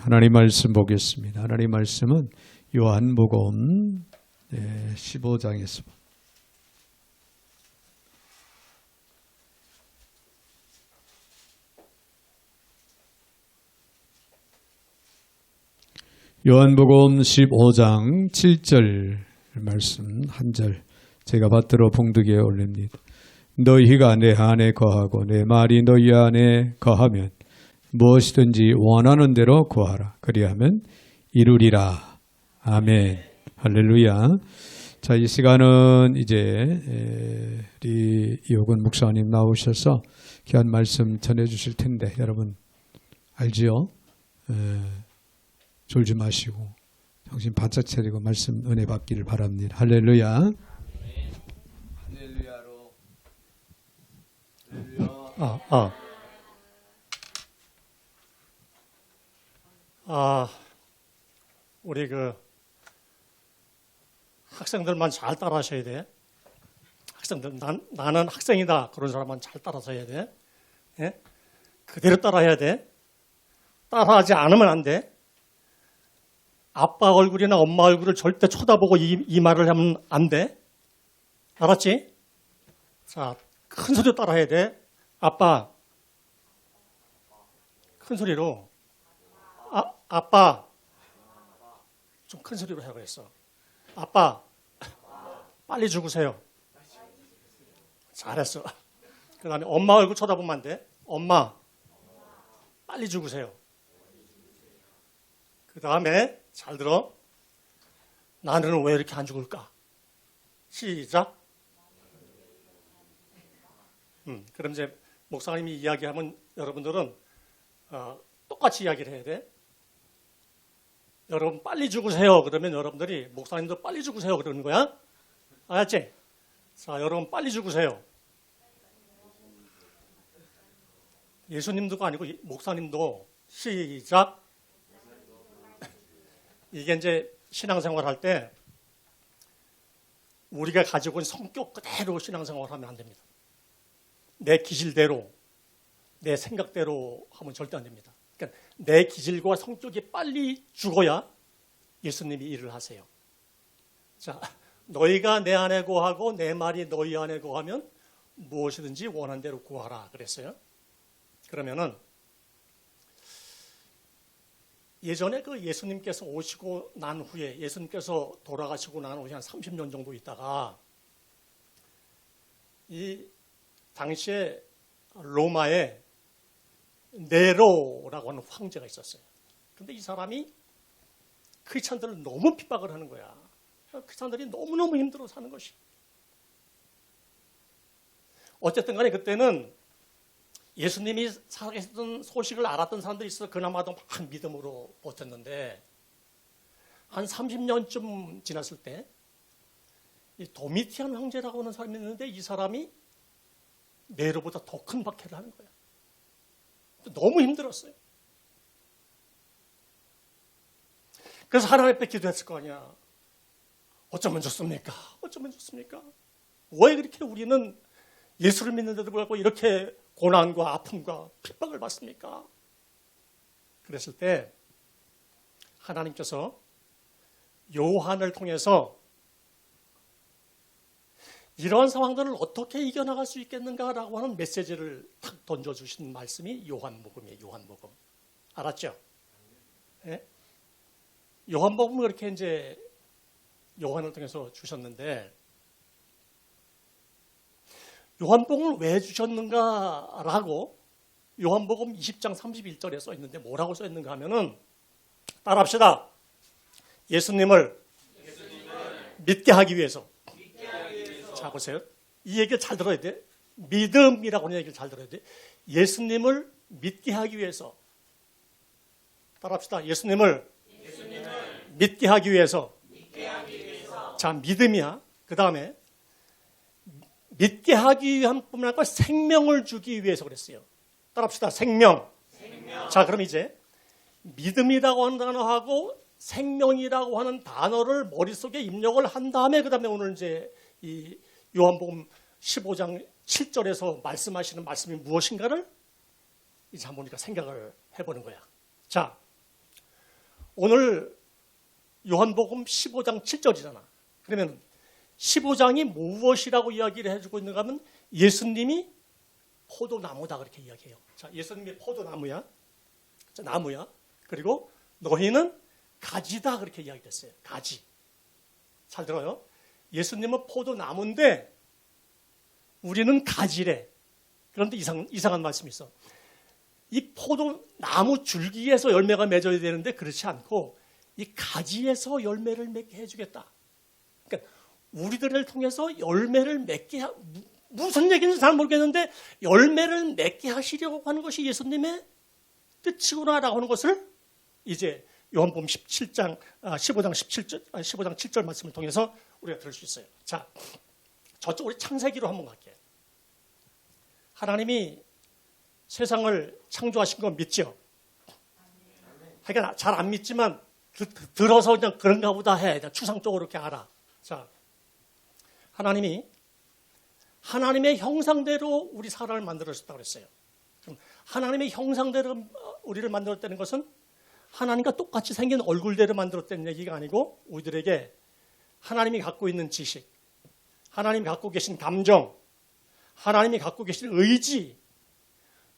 하나님 말씀 보겠습니다. 하나님 말씀은 요한복음 15장에서 요한복음 15장 7절 말씀 한 절 제가 받들어 봉독에 올립니다. 너희가 내 안에 거하고 내 말이 너희 안에 거하면 무엇이든지 원하는 대로 구하라. 그리하면 이루리라. 아멘. 할렐루야. 자, 이 시간은 이제 우리 이호근 목사님 나오셔서 귀한 말씀 전해주실 텐데 여러분 알지요? 졸지 마시고 정신 바짝 차리고 말씀 은혜 받기를 바랍니다. 할렐루야. 할렐루야로. 할렐루야. 우리 학생들만 잘 따라하셔야 돼. 학생들, 나는 학생이다. 그런 사람만 잘 따라서 해야 돼. 예? 그대로 따라해야 돼. 따라하지 않으면 안 돼. 아빠 얼굴이나 엄마 얼굴을 절대 쳐다보고 이 말을 하면 안 돼. 알았지? 자, 큰 소리로 따라해야 돼. 아빠. 큰 소리로. 아빠. 좀 큰 소리로 하라고 했어. 아빠. 빨리 죽으세요. 잘했어. 그 다음에 엄마 얼굴 쳐다보면 안 돼. 엄마. 빨리 죽으세요. 그 다음에 잘 들어. 나는 왜 이렇게 안 죽을까? 시작. 그럼 이제 목사님이 이야기하면 여러분들은 똑같이 이야기를 해야 돼. 여러분 빨리 죽으세요. 그러면 여러분들이 목사님도 빨리 죽으세요. 그러는 거야. 알았지? 자, 여러분 빨리 죽으세요. 예수님도 아니고 목사님도 시작. 이게 이제 신앙생활 할 때 우리가 가지고 있는 성격 그대로 신앙생활 하면 안 됩니다. 내 기질대로, 내 생각대로 하면 절대 안 됩니다. 그러니까 내 기질과 성격이 빨리 죽어야 예수님이 일을 하세요. 자, 너희가 내 안에 거하고 내 말이 너희 안에 거하면 무엇이든지 원한 대로 구하라 그랬어요. 그러면은 예전에 예수님께서 오시고 난 후에 예수님께서 돌아가시고 난 후에 한 30년 정도 있다가 이 당시에 로마에 네로라고 하는 황제가 있었어요. 그런데 이 사람이 크리스찬들을 너무 핍박을 하는 거야. 크리스찬들이 너무너무 힘들어 사는 것이. 어쨌든 간에 그때는 예수님이 살아계셨던 소식을 알았던 사람들이 있어서 그나마도 막 믿음으로 버텼는데 한 30년쯤 지났을 때 이 도미티안 황제라고 하는 사람이 있는데 이 사람이 네로보다 더 큰 박해를 하는 거야. 너무 힘들었어요. 그래서 하나님 앞에 기도했을 거 아니야. 어쩌면 좋습니까? 어쩌면 좋습니까? 왜 그렇게 우리는 예수를 믿는데도 불구하고 이렇게 고난과 아픔과 핍박을 받습니까? 그랬을 때 하나님께서 요한을 통해서 이러한 상황들을 어떻게 이겨나갈 수 있겠는가라고 하는 메시지를 탁 던져주신 말씀이 요한복음이에요. 요한복음. 알았죠? 네? 요한복음을 이렇게 이제 요한을 통해서 주셨는데 요한복음을 왜 주셨는가라고 요한복음 20장 31절에 써 있는데 뭐라고 써 있는가 하면은 따라합시다. 예수님을 믿게 하기 위해서. 자, 보세요. 이 얘기를 잘 들어야 돼. 믿음이라고 하는 얘기를 잘 들어야 돼. 예수님을 믿게 하기 위해서. 따라합시다. 예수님을 믿게 하기 위해서. 자, 믿음이야. 그 다음에 믿게 하기 위한 뿐만 아니라 생명을 주기 위해서 그랬어요. 따라합시다. 생명. 자, 그럼 이제 믿음이라고 하는 단어하고 생명이라고 하는 단어를 머릿속에 입력을 한 다음에 그 다음에 오늘 이제 이 요한복음 15장 7절에서 말씀하시는 말씀이 무엇인가를 이제 한번 우리가 생각을 해보는 거야. 자, 오늘 요한복음 15장 7절이잖아. 그러면 15장이 무엇이라고 이야기를 해주고 있는가 하면 예수님이 포도나무다 그렇게 이야기해요. 자, 예수님이 포도나무야. 자, 나무야. 그리고 너희는 가지다 그렇게 이야기했어요. 가지. 잘 들어요. 예수님은 포도나무인데 우리는 가지래. 그런데 이상한 말씀이 있어. 이 포도나무 줄기에서 열매가 맺어야 되는데 그렇지 않고 이 가지에서 열매를 맺게 해주겠다. 그러니까 우리들을 통해서 열매를 맺게 무슨 얘기인지 잘 모르겠는데 열매를 맺게 하시려고 하는 것이 예수님의 뜻이구나라고 하는 것을 이제 요한복음 15장 7절 말씀을 통해서 우리가 들을 수 있어요. 자, 저쪽 우리 창세기로 한번 갈게요. 하나님이 세상을 창조하신 건 믿죠? 그러니까 잘 안 믿지만 들어서 그냥 그런가 보다 해. 추상적으로 이렇게 알아. 자, 하나님이 하나님의 형상대로 우리 사람을 만들어줬다고 그랬어요. 그럼 하나님의 형상대로 우리를 만들었다는 것은 하나님과 똑같이 생긴 얼굴대로 만들었다는 얘기가 아니고 우리들에게 하나님이 갖고 있는 지식, 하나님이 갖고 계신 감정, 하나님이 갖고 계신 의지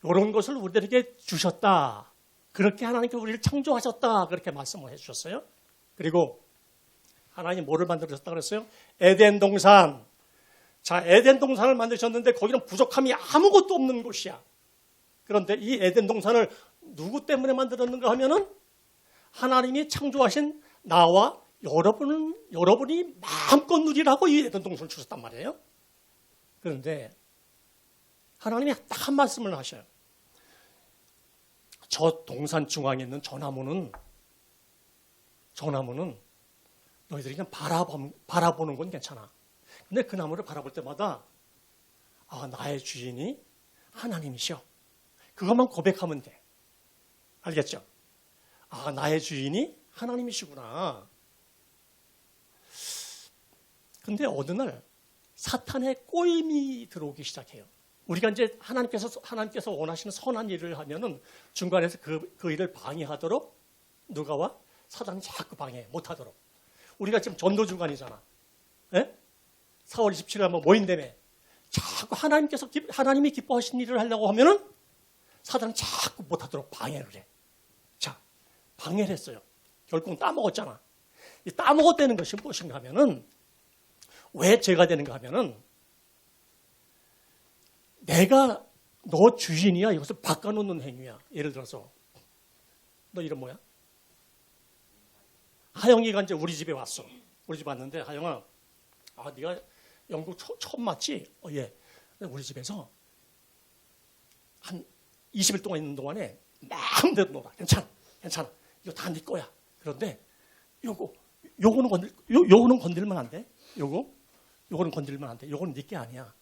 이런 것을 우리들에게 주셨다. 그렇게 하나님께서 우리를 창조하셨다. 그렇게 말씀을 해주셨어요. 그리고 하나님 뭐를 만들어줬다 그랬어요? 에덴 동산. 자, 에덴 동산을 만드셨는데 거기는 부족함이 아무것도 없는 곳이야. 그런데 이 에덴 동산을 누구 때문에 만들었는가 하면은 하나님이 창조하신 나와 여러분이 마음껏 누리라고 이 에덴 동산을 주셨단 말이에요. 그런데 하나님이 딱 한 말씀을 하셔요. 저 동산 중앙에 있는 저 나무는 너희들이 그냥 바라보는 건 괜찮아. 근데 그 나무를 바라볼 때마다 나의 주인이 하나님이셔. 그것만 고백하면 돼. 알겠죠? 나의 주인이 하나님이시구나. 근데 어느 날 사탄의 꼬임이 들어오기 시작해요. 우리가 이제 하나님께서 원하시는 선한 일을 하면은 중간에서 그 일을 방해하도록 누가 와? 사단이 자꾸 방해 못하도록. 우리가 지금 전도 중간이잖아. 예? 4월 27일 한번 모인다며. 자꾸 하나님이 기뻐하신 일을 하려고 하면은 사단은 자꾸 못하도록 방해를 해. 자, 방해를 했어요. 결국은 따먹었잖아. 이 따먹었다는 것이 무엇인가 하면은 왜 죄가 되는가 하면은 내가 너 주인이야 이것을 바꿔놓는 행위야. 예를 들어서 너 이름 뭐야? 하영이가 이제 우리 집에 왔어. 우리 집 왔는데 하영아, 네가 영국 처음 맞지? 예. 우리 집에서 한 20일 동안 있는 동안에 마음대로 놀아. 괜찮아. 이거 다 네 거야. 그런데 요거는 건들면 안 돼. 요거는 건들면 안 돼. 요거는 네 게 아니야.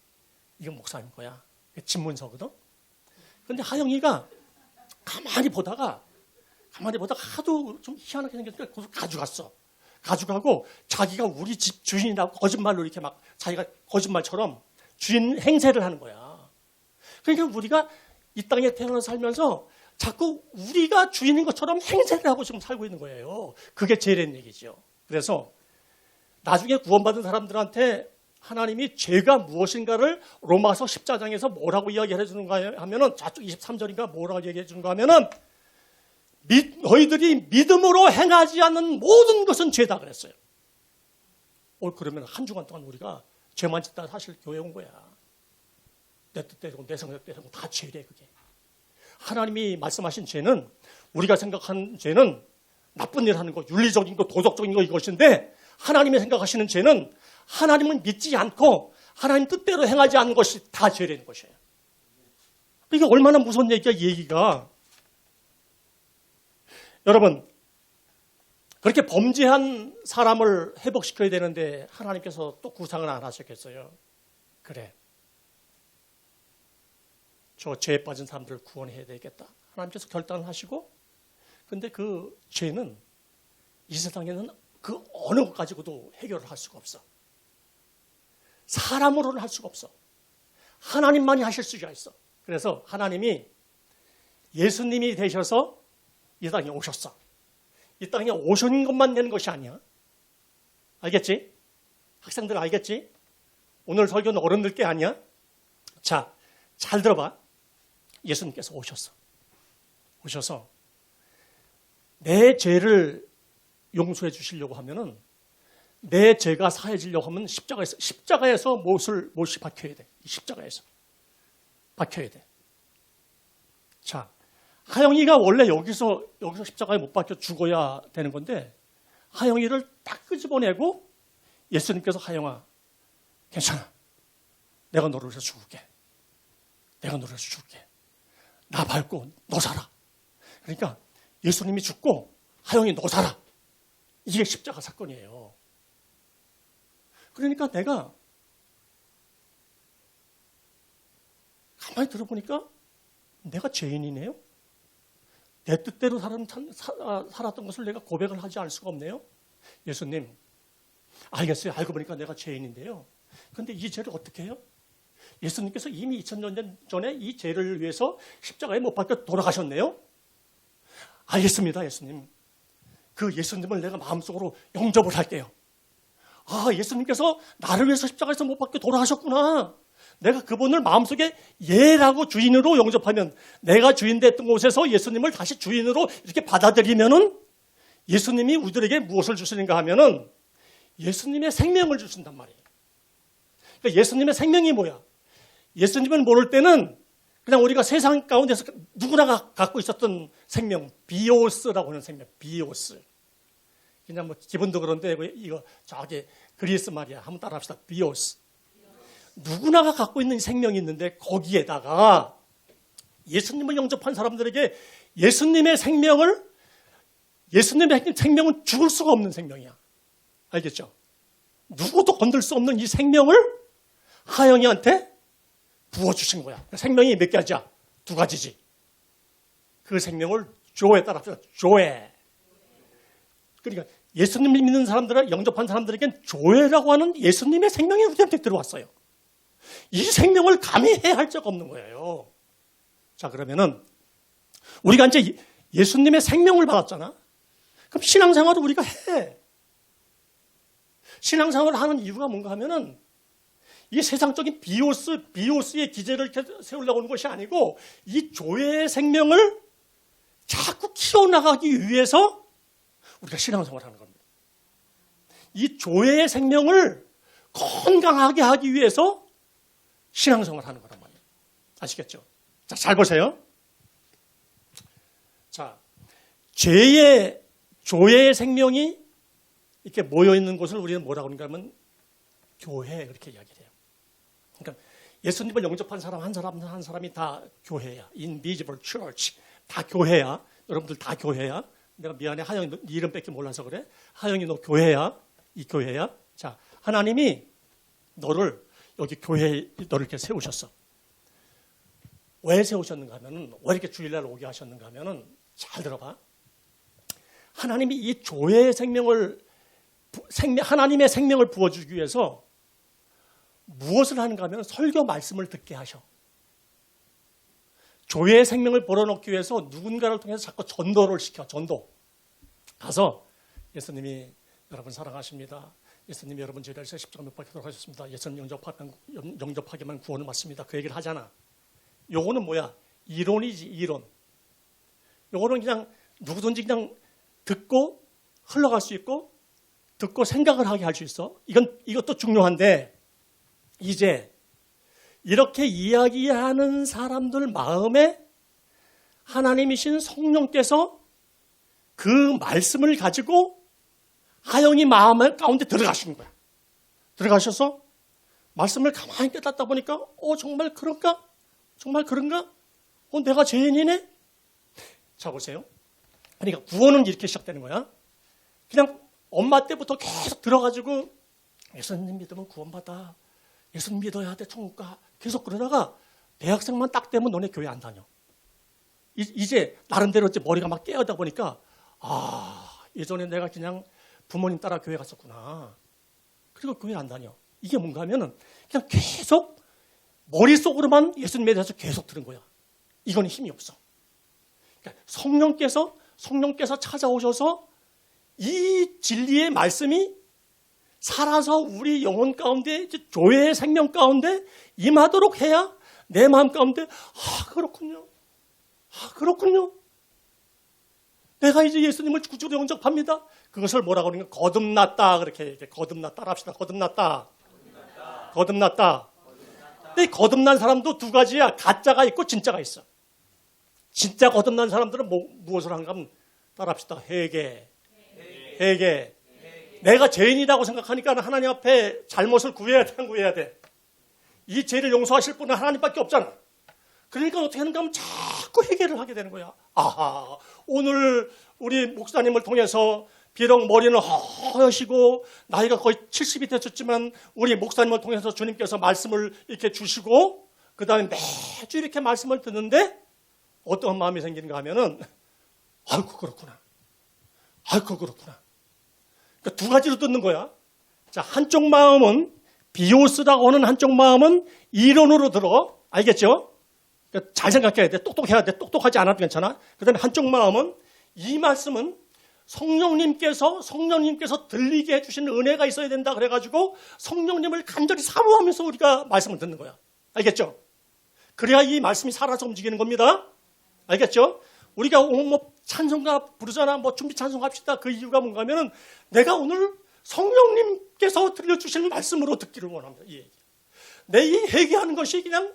이건 목사님 거야. 집문서거든. 그런데 하영이가 가만히 보다가 하도 좀 희한하게 생겼으니까 그걸 가져가고 자기가 우리 집 주인이라고 거짓말로 이렇게 막 자기가 거짓말처럼 주인 행세를 하는 거야. 그러니까 우리가 이 땅에 태어나서 살면서 자꾸 우리가 주인인 것처럼 행세를 하고 지금 살고 있는 거예요. 그게 죄라는 얘기죠. 그래서 나중에 구원받은 사람들한테 하나님이 죄가 무엇인가를 로마서 14장에서 뭐라고 이야기를 해주는가 하면은 저쪽 23절인가 뭐라고 얘기해 주는가 하면은 너희들이 믿음으로 행하지 않는 모든 것은 죄다 그랬어요. 그러면 한 주간 동안 우리가 죄만 짓다 사실 교회 온 거야. 내 뜻대로 내 생각대로 다 죄래 그게. 하나님이 말씀하신 죄는 우리가 생각하는 죄는 나쁜 일 하는 거, 윤리적인 거, 도덕적인 거 이것인데 하나님이 생각하시는 죄는 하나님을 믿지 않고 하나님 뜻대로 행하지 않는 것이 다 죄라는 것이에요. 이게 얼마나 무서운 얘기야, 이 얘기가. 여러분, 그렇게 범죄한 사람을 회복시켜야 되는데 하나님께서 또 구상을 안 하셨겠어요? 그래. 저 죄에 빠진 사람들을 구원해야 되겠다. 하나님께서 결단을 하시고, 근데 그 죄는 이 세상에는 그 어느 것 가지고도 해결을 할 수가 없어. 사람으로는 할 수가 없어. 하나님만이 하실 수가 있어. 그래서 하나님이 예수님이 되셔서 이 땅에 오셨어. 이 땅에 오신 것만 되는 것이 아니야. 알겠지? 학생들 알겠지? 오늘 설교는 어른들 게 아니야. 자, 잘 들어봐. 예수님께서 오셔서 내 죄를 용서해 주시려고 하면은, 내 죄가 사해지려고 하면 십자가에서 못이 박혀야 돼. 십자가에서 박혀야 돼. 자, 하영이가 원래 여기서 십자가에 못 박혀 죽어야 되는 건데, 하영이를 딱 끄집어내고 예수님께서, 하영아, 괜찮아. 내가 너를 위해서 죽을게. 나 밟고 너 살아. 그러니까 예수님이 죽고 하영이 너 살아. 이게 십자가 사건이에요. 그러니까 내가 가만히 들어보니까 내가 죄인이네요. 내 뜻대로 살았던 것을 내가 고백을 하지 않을 수가 없네요. 예수님, 알겠어요. 알고 보니까 내가 죄인인데요. 그런데 이 죄를 어떻게 해요? 예수님께서 이미 2000년 전에 이 죄를 위해서 십자가에 못 박혀 돌아가셨네요. 알겠습니다, 예수님. 그 예수님을 내가 마음속으로 영접을 할게요. 아, 예수님께서 나를 위해서 십자가에서 못 박혀 돌아가셨구나. 내가 그분을 마음속에 예라고 주인으로 영접하면, 내가 주인 됐던 곳에서 예수님을 다시 주인으로 이렇게 받아들이면은, 예수님이 우리들에게 무엇을 주시는가 하면은 예수님의 생명을 주신단 말이에요. 그러니까 예수님의 생명이 뭐야? 예수님을 모를 때는 그냥 우리가 세상 가운데서 누구나 갖고 있었던 생명, 비오스라고 하는 생명, 비오스. 그냥 뭐 기분도 그런데 이거 저기 그리스 말이야. 한번 따라합시다. 비오스. 누구나가 갖고 있는 생명이 있는데, 거기에다가 예수님을 영접한 사람들에게 예수님의 생명은 죽을 수가 없는 생명이야. 알겠죠? 누구도 건들 수 없는 이 생명을 하영이한테 부어주신 거야. 생명이 몇 가지야? 두 가지지. 그 생명을 조에 따라서 조에. 그러니까 예수님을 믿는 사람들을 영접한 사람들에겐 조회라고 하는 예수님의 생명이 우리한테 들어왔어요. 이 생명을 감히 해할 적 없는 거예요. 자, 그러면은 우리가 이제 예수님의 생명을 받았잖아. 그럼 신앙생활을 우리가 해. 신앙생활을 하는 이유가 뭔가 하면은, 이 세상적인 비오스의 기제를 세우려고 하는 것이 아니고, 이 조회의 생명을 자꾸 키워나가기 위해서 우리가 신앙생활을 하는 겁니다. 이 조회의 생명을 건강하게 하기 위해서 신앙생활을 하는 거란 말이에요. 아시겠죠? 자, 잘 보세요. 자, 조회의 생명이 이렇게 모여있는 곳을 우리는 뭐라고 하는가 하면 교회, 그렇게 이야기를 해요. 그러니까 예수님을 영접한 사람 한 사람이 다 교회야. Invisible Church. 다 교회야. 여러분들 다 교회야. 내가 미안해. 하영이 네 이름밖에 몰라서 그래. 하영이 너 교회야. 이 교회야. 자, 하나님이 너를 여기 교회에 너를 이렇게 세우셨어. 왜 세우셨는가 하면은, 왜 이렇게 주일날 오게 하셨는가 하면은, 잘 들어봐. 하나님이 이 조회의 하나님의 생명을 부어주기 위해서 무엇을 하는가 하면 설교 말씀을 듣게 하셔. 조회의 생명을 벌어넣기 위해서 누군가를 통해서 자꾸 전도를 시켜. 전도. 가서 예수님이 여러분 사랑하십니다. 예수님이 여러분 죄를 위해서 십자가 못 박혀 돌아가셨습니다. 예수님 영접하기만 구원을 받습니다. 그 얘기를 하잖아. 요거는 뭐야? 이론이지, 이론. 요거는 그냥 누구든지 그냥 듣고 흘러갈 수 있고, 듣고 생각을 하게 할 수 있어. 이것도 중요한데, 이제 이렇게 이야기하는 사람들 마음에 하나님이신 성령께서 그 말씀을 가지고 하영이 마음 가운데 들어가시는 거야. 들어가셔서 말씀을 가만히 깨닫다 보니까, 정말 그런가? 정말 그런가? 내가 죄인이네? 자, 보세요. 그러니까 구원은 이렇게 시작되는 거야. 그냥 엄마 때부터 계속 들어가지고 예수님 믿으면 구원받아. 예수님 믿어야 돼, 천국 가. 계속 그러다가 대학생만 딱 되면 너네 교회 안 다녀. 이제 나름대로 이제 머리가 막 깨어다 보니까, 예전에 내가 그냥 부모님 따라 교회 갔었구나. 그리고 교회 안 다녀. 이게 뭔가 하면은 그냥 계속 머릿속으로만 예수님에 대해서 계속 들은 거야. 이건 힘이 없어. 그러니까 성령께서 찾아오셔서 이 진리의 말씀이 살아서 우리 영혼 가운데, 교회의 생명 가운데 임하도록 해야 내 마음 가운데 그렇군요. 그렇군요. 내가 이제 예수님을 구주로 영접합니다. 그것을 뭐라고 그러는가? 거듭났다. 그렇게 거듭났다 합시다. 거듭났다. 근데 거듭난 사람도 두 가지야. 가짜가 있고 진짜가 있어. 진짜 거듭난 사람들은 무엇을 하는가 하면 따라합시다. 회개. 내가 죄인이라고 생각하니까 하나님 앞에 잘못을 구해야 돼, 안 구해야 돼? 이 죄를 용서하실 분은 하나님밖에 없잖아. 그러니까 어떻게 하는가 하면 자꾸 회개를 하게 되는 거야. 오늘 우리 목사님을 통해서 비록 머리는 허여시고 나이가 거의 70이 되셨지만 우리 목사님을 통해서 주님께서 말씀을 이렇게 주시고 그 다음에 매주 이렇게 말씀을 듣는데 어떤 마음이 생기는가 하면은 그렇구나. 그러니까 두 가지로 듣는 거야. 자, 한쪽 마음은 비오스라고 하는 한쪽 마음은 이론으로 들어. 알겠죠? 그러니까 잘 생각해야 돼. 똑똑해야 돼. 똑똑하지 않아도 괜찮아. 그 다음에 한쪽 마음은 이 말씀은 성령님께서 들리게 해주신 은혜가 있어야 된다. 그래가지고 성령님을 간절히 사모하면서 우리가 말씀을 듣는 거야. 알겠죠? 그래야 이 말씀이 살아서 움직이는 겁니다. 알겠죠? 우리가 찬송가 부르잖아. 준비 찬송합시다. 그 이유가 뭔가 하면은 내가 오늘 성령님께서 들려주신 말씀으로 듣기를 원합니다. 이 얘기. 내 이 회개하는 것이 그냥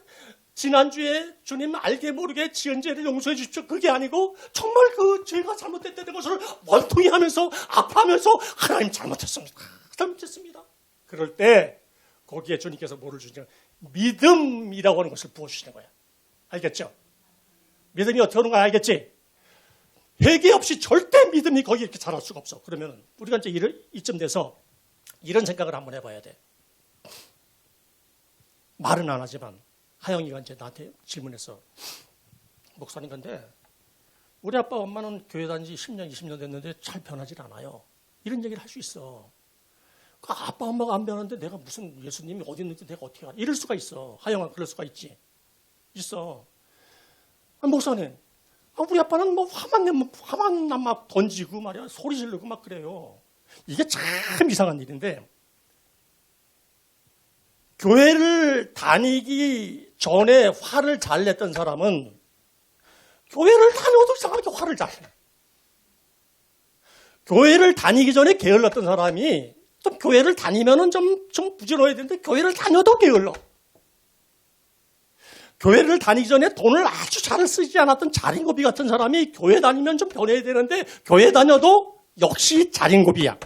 지난주에 주님 알게 모르게 지은 죄를 용서해 주십시오. 그게 아니고 정말 그 죄가 잘못됐다는 것을 원통이 하면서 아파하면서 하나님 잘못했습니다. 그럴 때 거기에 주님께서 뭐를 주시냐? 믿음이라고 하는 것을 부어주시는 거야. 알겠죠? 믿음이 어떻게 하는 거야 알겠지? 회개 없이 절대 믿음이 거기 이렇게 자랄 수가 없어. 그러면 우리가 이제 이쯤 돼서 이런 생각을 한번 해봐야 돼. 말은 안 하지만 하영이가 이제 나한테 질문했어. 목사님 근데 우리 아빠 엄마는 교회 다닌 지 10년, 20년 됐는데 잘 변하질 않아요. 이런 얘기를 할 수 있어. 그 아빠 엄마가 안 변하는데 내가 무슨 예수님이 어디 있는지 내가 어떻게 알아. 이럴 수가 있어. 하영아 그럴 수가 있지. 있어. 목사님 우리 아빠는 화만 막 던지고 말이야. 소리 지르고 막 그래요. 이게 참 이상한 일인데 교회를 다니기 전에 화를 잘 냈던 사람은 교회를 다녀도 이상하게 화를 잘 내. 교회를 다니기 전에 게을렀던 사람이 좀 교회를 다니면은 좀 부지런해야 되는데 교회를 다녀도 게을러. 교회를 다니기 전에 돈을 아주 잘 쓰지 않았던 자린고비 같은 사람이 교회 다니면 좀 변해야 되는데 교회 다녀도 역시 자린고비야.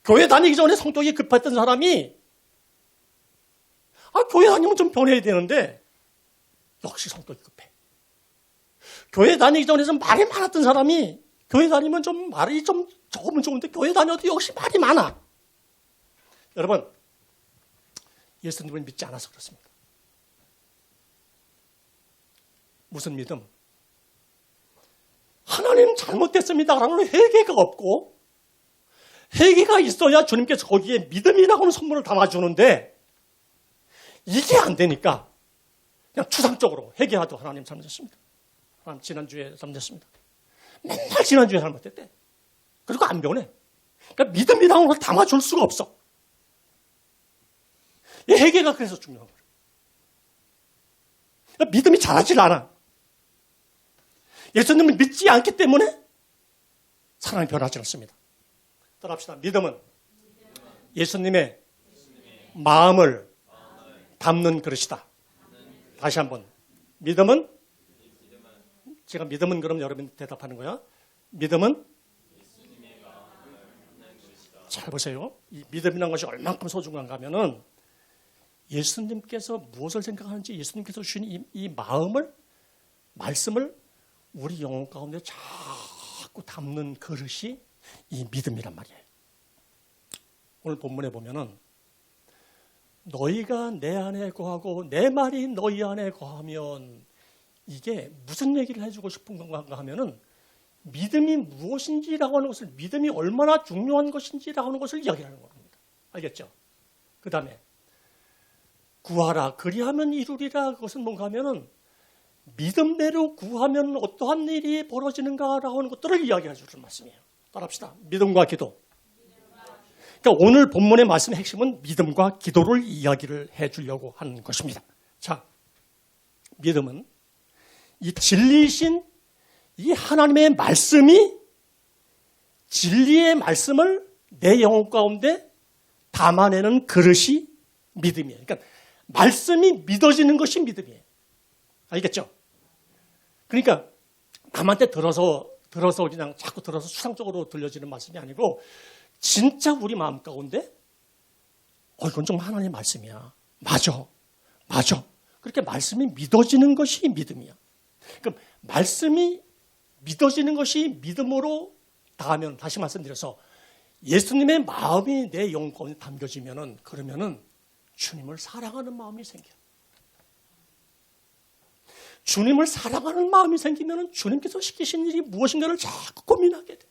교회 다니기 전에 성격이 급했던 사람이 교회 다니면 좀 변해야 되는데 역시 성격이 급해. 교회 다니기 전에 좀 말이 많았던 사람이 교회 다니면 좀 말이 좀 적으면 좋은데 교회 다녀도 역시 말이 많아. 여러분 예수님을 믿지 않아서 그렇습니다. 무슨 믿음? 하나님 잘못됐습니다. 라는 회개가 없고 회개가 있어야 주님께서 거기에 믿음이라고 하는 선물을 담아주는데 이게 안 되니까 그냥 추상적으로 회개하도 하나님 잘못했습니다. 하나님 지난주에 잘못했습니다. 맨날 지난주에 잘못했대. 그리고 안 변해. 그러니까 믿음이라고 하는 걸 담아줄 수가 없어. 이 회개가 그래서 중요한 거예요. 그러니까 믿음이 자라질 않아. 예수님을 믿지 않기 때문에 사람이 변하지 않습니다. 따라합시다. 믿음은 예수님의 마음을 담는 그릇이다. 다시 한번. 믿음은 제가 믿음은 그럼 여러분 대답하는 거야. 믿음은 잘 보세요. 이 믿음이라는 것이 얼만큼 소중한가 하면은 예수님께서 무엇을 생각하는지 예수님께서 주신 이 마음을 말씀을 우리 영혼 가운데 자꾸 담는 그릇이 이 믿음이란 말이에요. 오늘 본문에 보면은 너희가 내 안에 거하고 내 말이 너희 안에 거하면 이게 무슨 얘기를 해주고 싶은 건가 하면은 믿음이 무엇인지라고 하는 것을 믿음이 얼마나 중요한 것인지라고 하는 것을 이야기하는 겁니다. 알겠죠? 그 다음에 구하라 그리하면 이루리라 그것은 뭔가 하면은 믿음대로 구하면 어떠한 일이 벌어지는가라고 하는 것들을 이야기해 주는 말씀이에요. 따라합시다. 믿음과 기도. 그러니까 오늘 본문의 말씀의 핵심은 믿음과 기도를 이야기를 해 주려고 하는 것입니다. 자, 믿음은 이 진리이신 이 하나님의 말씀이 진리의 말씀을 내 영혼 가운데 담아내는 그릇이 믿음이에요. 그러니까 말씀이 믿어지는 것이 믿음이에요. 알겠죠? 그러니까 남한테 들어서 그냥 자꾸 들어서 수상적으로 들려지는 말씀이 아니고 진짜 우리 마음 가운데 이건 정말 하나님의 말씀이야. 맞아. 그렇게 말씀이 믿어지는 것이 믿음이야. 그럼 말씀이 믿어지는 것이 믿음으로 다하면 다시 말씀드려서 예수님의 마음이 내 영혼 가운데 담겨지면은 그러면은 주님을 사랑하는 마음이 생겨요. 주님을 사랑하는 마음이 생기면은 주님께서 시키신 일이 무엇인가를 자꾸 고민하게 돼.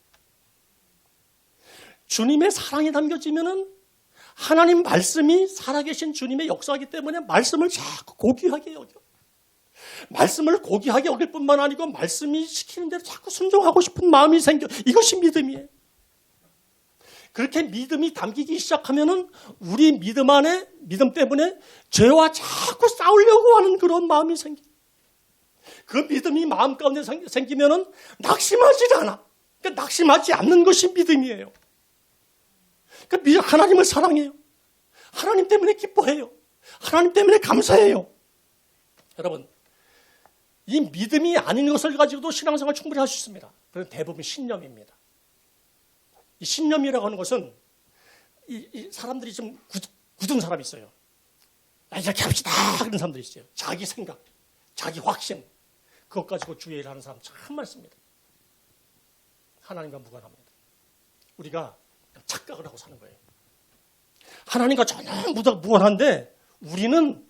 주님의 사랑이 담겨지면은 하나님 말씀이 살아계신 주님의 역사이기 때문에 말씀을 자꾸 고귀하게 여겨. 말씀을 고귀하게 여길 뿐만 아니고 말씀이 시키는 대로 자꾸 순종하고 싶은 마음이 생겨. 이것이 믿음이에요. 그렇게 믿음이 담기기 시작하면은 우리 믿음 안에 믿음 때문에 죄와 자꾸 싸우려고 하는 그런 마음이 생겨. 그 믿음이 마음 가운데 생기면은 낙심하지 않아. 그러니까 낙심하지 않는 것이 믿음이에요. 그러니까 하나님을 사랑해요. 하나님 때문에 기뻐해요. 하나님 때문에 감사해요. 여러분, 이 믿음이 아닌 것을 가지고도 신앙생활 충분히 할 수 있습니다. 그건 대부분 신념입니다. 이 신념이라고 하는 것은 이 사람들이 좀 굳은 사람이 있어요. 이렇게 합시다 그런 사람들이 있어요. 자기 생각, 자기 확신, 그것 가지고 주의를 하는 사람 참 많습니다. 하나님과 무관합니다. 우리가 착각을 하고 사는 거예요. 하나님과 전혀 무관한데 우리는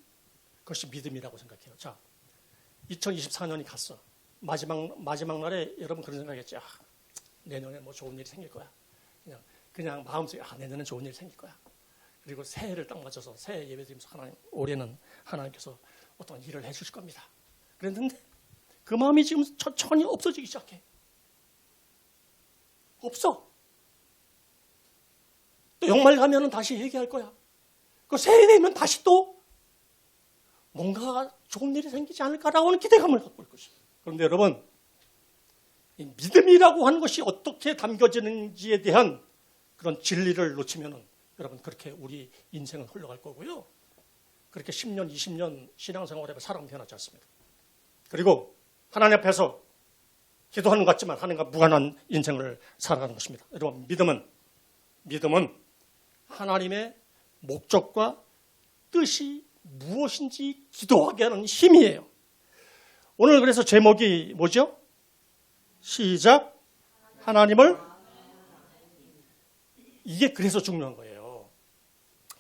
그것이 믿음이라고 생각해요. 자, 2024년이 갔어. 마지막 날에 여러분 그런 생각했죠. 내년에 뭐 좋은 일이 생길 거야. 그냥 마음속에 내년에 좋은 일이 생길 거야. 그리고 새해를 딱 맞춰서 새해 예배드리면서 올해는 하나님께서 어떤 일을 해주실 겁니다. 그랬는데 그 마음이 지금 천천히 없어지기 시작해. 없어. 또 연말 가면은 다시 얘기할 거야. 그 새해 되면 다시 또 뭔가 좋은 일이 생기지 않을까라고 하는 기대감을 갖고 있을 것이에요. 그런데 여러분, 이 믿음이라고 하는 것이 어떻게 담겨지는지에 대한 그런 진리를 놓치면은 여러분 그렇게 우리 인생은 흘러갈 거고요. 그렇게 10년, 20년 신앙생활에 사람 변하지 않습니다. 그리고 하나님 앞에서 기도하는 것 같지만 하나님과 무관한 인생을 살아가는 것입니다. 여러분, 믿음은 하나님의 목적과 뜻이 무엇인지 기도하게 하는 힘이에요. 오늘 그래서 제목이 뭐죠? 시작. 하나님을. 이게 그래서 중요한 거예요.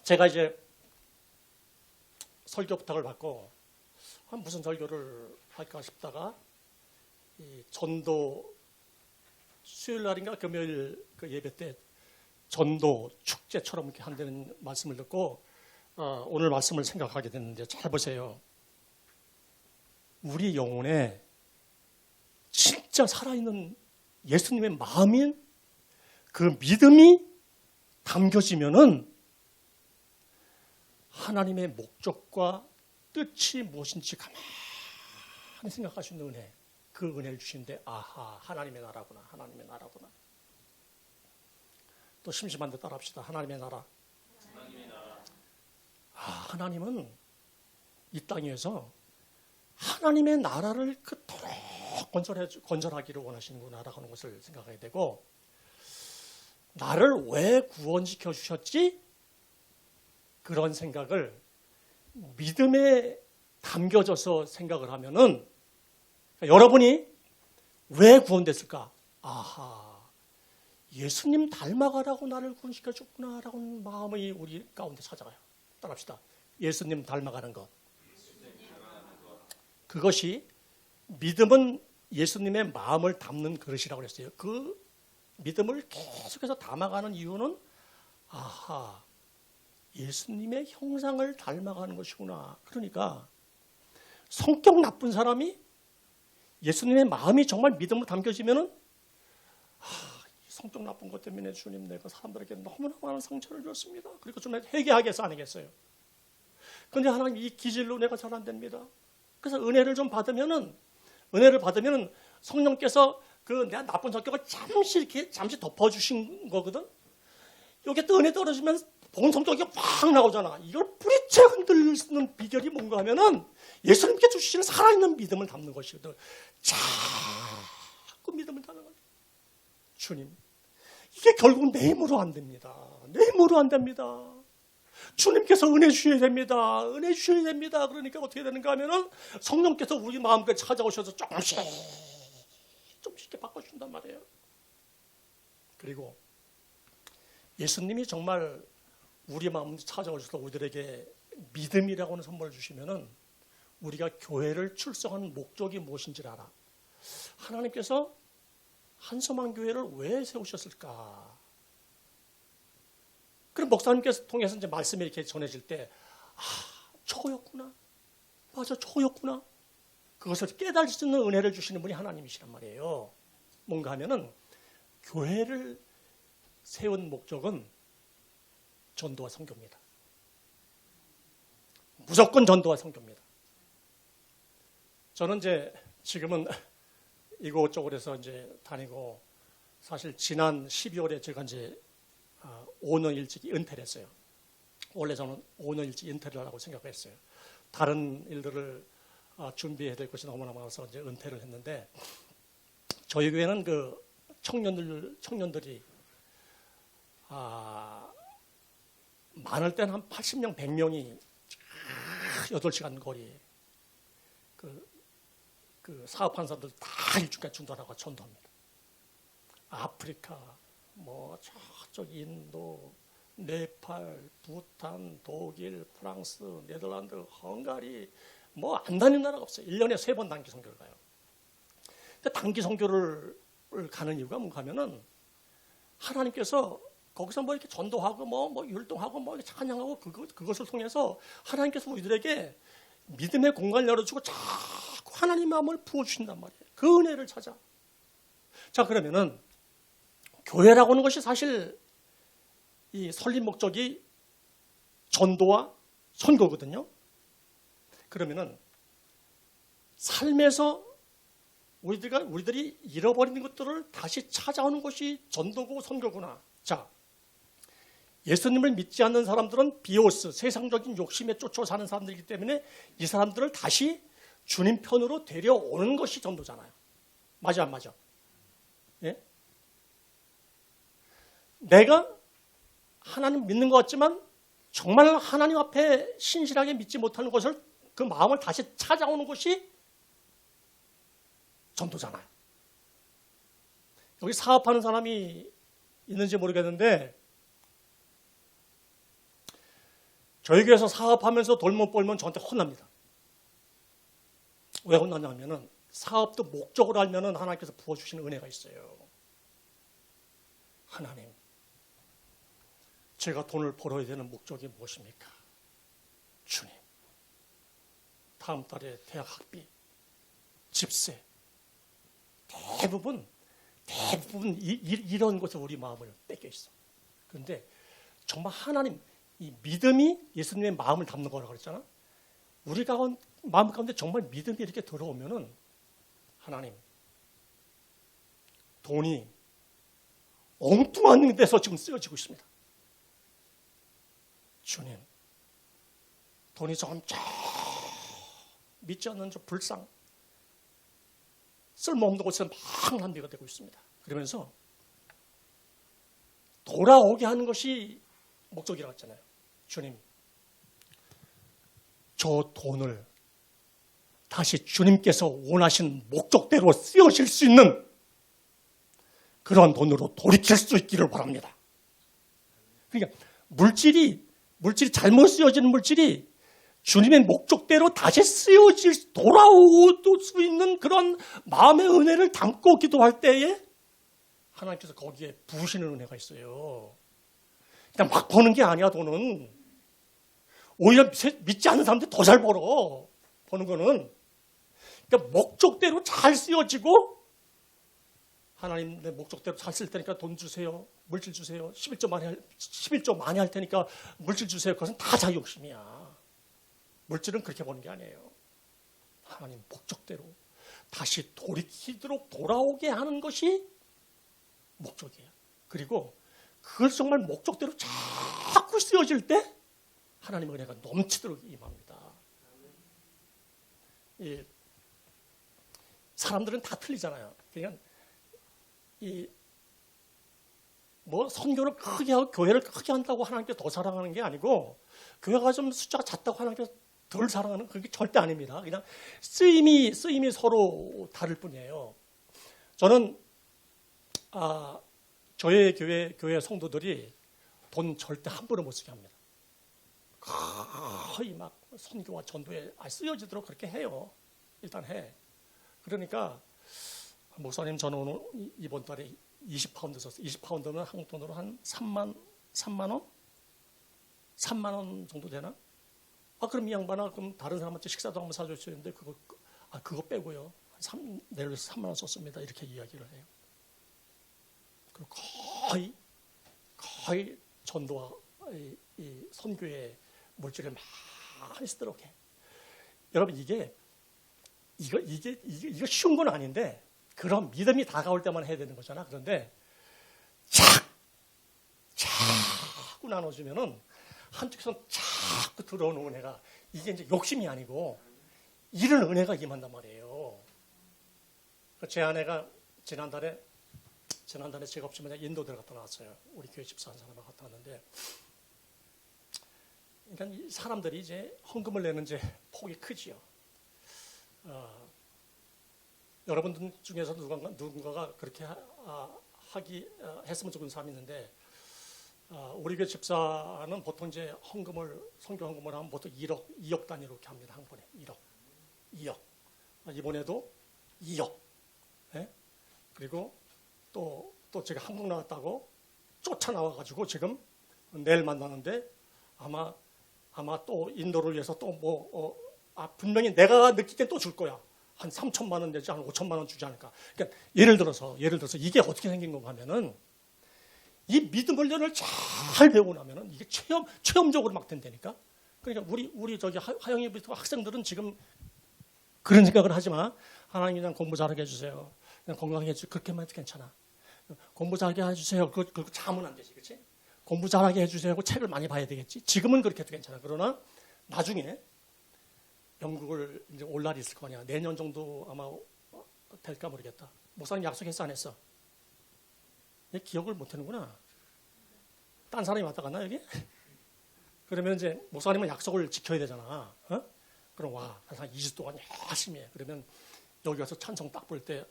제가 이제 설교 부탁을 받고 무슨 설교를 할까 싶다가 이 전도 수요일 날인가 금요일 그 예배 때 전도 축제처럼 이렇게 한다는 말씀을 듣고 오늘 말씀을 생각하게 됐는데 잘 보세요. 우리 영혼에 진짜 살아있는 예수님의 마음인 그 믿음이 담겨지면은 하나님의 목적과 뜻이 무엇인지 가만히 생각할 수 있는 은혜, 그 은혜를 주시는데 아하, 하나님의 나라구나, 하나님의 나라구나. 또 심심한데 따라합시다. 하나님의 나라. 하나님은 이 땅 위에서 하나님의 나라를 그토록 건설하기를 원하시는구나라고 하는 것을 생각하게 되고, 나를 왜 구원시켜 주셨지? 그런 생각을 믿음에 담겨져서 생각을 하면은 여러분이 왜 구원됐을까? 아하, 예수님 닮아가라고 나를 구원시켜 줬구나라고 하는 마음이 우리 가운데 찾아가요. 따라합시다. 예수님 닮아가는 것. 그것이 믿음은 예수님의 마음을 담는 그릇이라고 했어요. 그 믿음을 계속해서 담아가는 이유는 아하, 예수님의 형상을 닮아가는 것이구나. 그러니까 성격 나쁜 사람이 예수님의 마음이 정말 믿음으로 담겨지면은 성격 나쁜 것 때문에 주님 내가 사람들에게 너무나 많은 상처를 줬습니다. 그리고 좀 회개하게 해서 안 하겠어요. 그런데 하나님 이 기질로 내가 잘 안 됩니다. 그래서 은혜를 받으면은 성령께서 그 내가 나쁜 성격을 잠시 덮어주신 거거든. 여기 또 은혜 떨어지면 본 성격이 확 나오잖아. 이걸 뿌리채 흔들리는 비결이 뭔가 하면은 예수님께 주시는 살아있는 믿음을 담는 것이거든. 자꾸 믿음을 담는 거죠. 주님, 이게 결국 내 힘으로 안 됩니다. 내 힘으로 안 됩니다. 주님께서 은혜 주셔야 됩니다. 은혜 주셔야 됩니다. 그러니까 어떻게 되는가 하면은 성령께서 우리 마음까지 찾아오셔서 조금씩 이렇게 바꿔준단 말이에요. 그리고 예수님이 정말 우리 마음 찾아오셔서 우리들에게 믿음이라고 하는 선물을 주시면은 우리가 교회를 출석하는 목적이 무엇인지를 알아. 하나님께서 한소망 교회를 왜 세우셨을까? 그럼 목사님께서 통해서 이제 말씀이 이렇게 전해질 때, 저거였구나. 맞아, 저거였구나. 그것을 깨달을 수 있는 은혜를 주시는 분이 하나님이시란 말이에요. 뭔가 하면은 교회를 세운 목적은 전도와 선교입니다. 무조건 전도와 선교입니다. 저는 이제 지금은 이곳저곳 해서 이제 다니고 사실 지난 12월에 제가 이제 5년 일찍 은퇴를 했어요. 원래 저는 5년 일찍 은퇴를 하라고 생각했어요. 다른 일들을 준비해야 될 것이 너무나 많아서 이제 은퇴를 했는데 저희 교회는 그 청년들이 많을 때는 한 80명, 100명이 8시간 거리 그 사업한 사람들 다 일주일까지 전도하라고 전도합니다. 아프리카, 뭐 저쪽 인도, 네팔, 부탄, 독일, 프랑스, 네덜란드, 헝가리 뭐 안 다니는 나라가 없어요. 1년에 3번 단기 선교를 가요. 근데 단기 선교를 가는 이유가 뭔가 하면은 하나님께서 거기서 뭐 이렇게 전도하고 뭐 율동하고 뭐 찬양하고 그것을 통해서 하나님께서 우리들에게 믿음의 공간을 열어주고 자꾸 하나님 마음을 부어주신단 말이에요. 그 은혜를 찾아. 자, 그러면은 교회라고 하는 것이 사실 이 설립 목적이 전도와 선교거든요. 그러면은 삶에서 우리들이 잃어버리는 것들을 다시 찾아오는 것이 전도고 선교구나. 자, 예수님을 믿지 않는 사람들은 비오스, 세상적인 욕심에 쫓겨 사는 사람들이기 때문에 이 사람들을 다시 주님 편으로 데려오는 것이 전도잖아요. 맞아, 안 맞아? 예? 내가 하나님 믿는 것 같지만 정말 하나님 앞에 신실하게 믿지 못하는 것을 그 마음을 다시 찾아오는 것이 전도잖아요. 여기 사업하는 사람이 있는지 모르겠는데 저희 교회에서 사업하면서 돈 못 벌면 저한테 혼납니다. 왜 혼나냐면은 사업도 목적으로 알면은 하나님께서 부어주시는 은혜가 있어요. 하나님, 제가 돈을 벌어야 되는 목적이 무엇입니까? 주님, 다음 달에 대학 학비, 집세, 대부분 이런 것에 우리 마음을 뺏겨 있어. 그런데 정말 하나님, 이 믿음이 예수님의 마음을 담는 거라고 그랬잖아. 우리가 마음 가운데 정말 믿음이 이렇게 들어오면은 하나님, 돈이 엉뚱한 데서 지금 쓰여지고 있습니다. 주님, 돈이 점점 믿지 않는 저 불상, 쓸모없는 곳에 막 낭비가 되고 있습니다. 그러면서 돌아오게 하는 것이 목적이라고 했잖아요. 주님, 저 돈을 다시 주님께서 원하신 목적대로 쓰여질 수 있는 그런 돈으로 돌이킬 수 있기를 바랍니다. 그러니까 물질이 잘못 쓰여지는 물질이 주님의 목적대로 다시 돌아올 수 있는 그런 마음의 은혜를 담고 기도할 때에 하나님께서 거기에 부으시는 은혜가 있어요. 그냥 막 버는 게 아니야, 돈은. 오히려 믿지 않는 사람들이 더 잘 벌어, 버는 거는. 그러니까 목적대로 잘 쓰여지고 하나님 내 목적대로 잘 쓸 테니까 돈 주세요. 물질 주세요. 11조 많이 할 테니까 물질 주세요. 그것은 다 자격심이야. 물질은 그렇게 보는 게 아니에요. 하나님 목적대로 다시 돌이키도록 돌아오게 하는 것이 목적이에요. 그리고 그걸 정말 목적대로 자꾸 쓰여질 때 하나님의 은혜가 넘치도록 임합니다. 이 사람들은 다 틀리잖아요. 그냥 뭐 선교를 크게 하고 교회를 크게 한다고 하나님께 더 사랑하는 게 아니고 교회가 좀 숫자가 작다고 하나님께 덜 사랑하는 그게 절대 아닙니다. 그냥 쓰임이 서로 다를 뿐이에요. 저는 저희 교회 성도들이 돈 절대 함부로 못 쓰게 합니다. 거의 막 선교와 전도에 쓰여지도록 그렇게 해요. 일단 해. 그러니까 목사님 저는 오늘 이번 달에 20파운드 썼어요. 20파운드면 한국 돈으로 한 3만 원? 3만 원 정도 되나? 그럼 이 양반아 그럼 다른 사람한테 식사도 한번 사줄 수 있는데 그거 빼고요. 내일 3만 원 썼습니다. 이렇게 이야기를 해요. 그리고 거의 전도와 이 선교의 물질을 많이 쓰도록 해. 여러분 이게 쉬운 건 아닌데 그런 믿음이 다가올 때만 해야 되는 거잖아. 그런데 자꾸 나눠주면은 한쪽에서 자꾸 들어오는 은혜가 이게 이제 욕심이 아니고 이런 은혜가 임한단 말이에요. 제 아내가 지난달에 제가 없지만 인도들 갔다 나왔어요. 우리 교회 집사 한 사람하고 갔다 왔는데, 그러니까 이 사람들이 이제 헌금을 내는 이제 폭이 크지요. 여러분들 중에서 누군가가 그렇게 했으면 좋은 사람이 있는데, 우리 교회 집사는 보통 이제 선교 헌금을 하면 보통 2억 단위로 이렇게 합니다. 한 번에 2억. 이번에도 2억. 네? 그리고 또 제가 한국 나왔다고 쫓아나와가지고 지금 내일 만나는데 아마 또 인도를 위해서 또 분명히 내가 느끼기엔 또 줄 거야. 한 3천만 원 내지 한 5천만 원 주지 않을까. 그러니까 예를 들어서 이게 어떻게 생긴 거 하면은 이 믿음 훈련을 잘 배우고 나면은 이게 체험적으로 막 된다니까. 그러니까 우리 저기 하영이부터 학생들은 지금 그런 생각을 하지 마. 하나님 그냥 공부 잘하게 해주세요. 그냥 건강하게 해주세요. 그렇게만 해도 괜찮아. 공부 잘하게 해주세요. 그거 잠은 안 되지, 그렇지? 공부 잘하게 해주세요. 하고 책을 많이 봐야 되겠지. 지금은 그렇게 해도 괜찮아. 그러나 나중에 영국을 이제 올 날이 있을 거냐. 내년 정도 아마 될까 모르겠다. 목사님 약속했어 안 했어? 얘 기억을 못 하는구나. 딴 사람이 왔다 갔나 여기? 그러면 이제 목사님은 약속을 지켜야 되잖아. 그럼 한 2주 동안 열심히 해. 그러면 여기 와서 찬송 딱 볼 때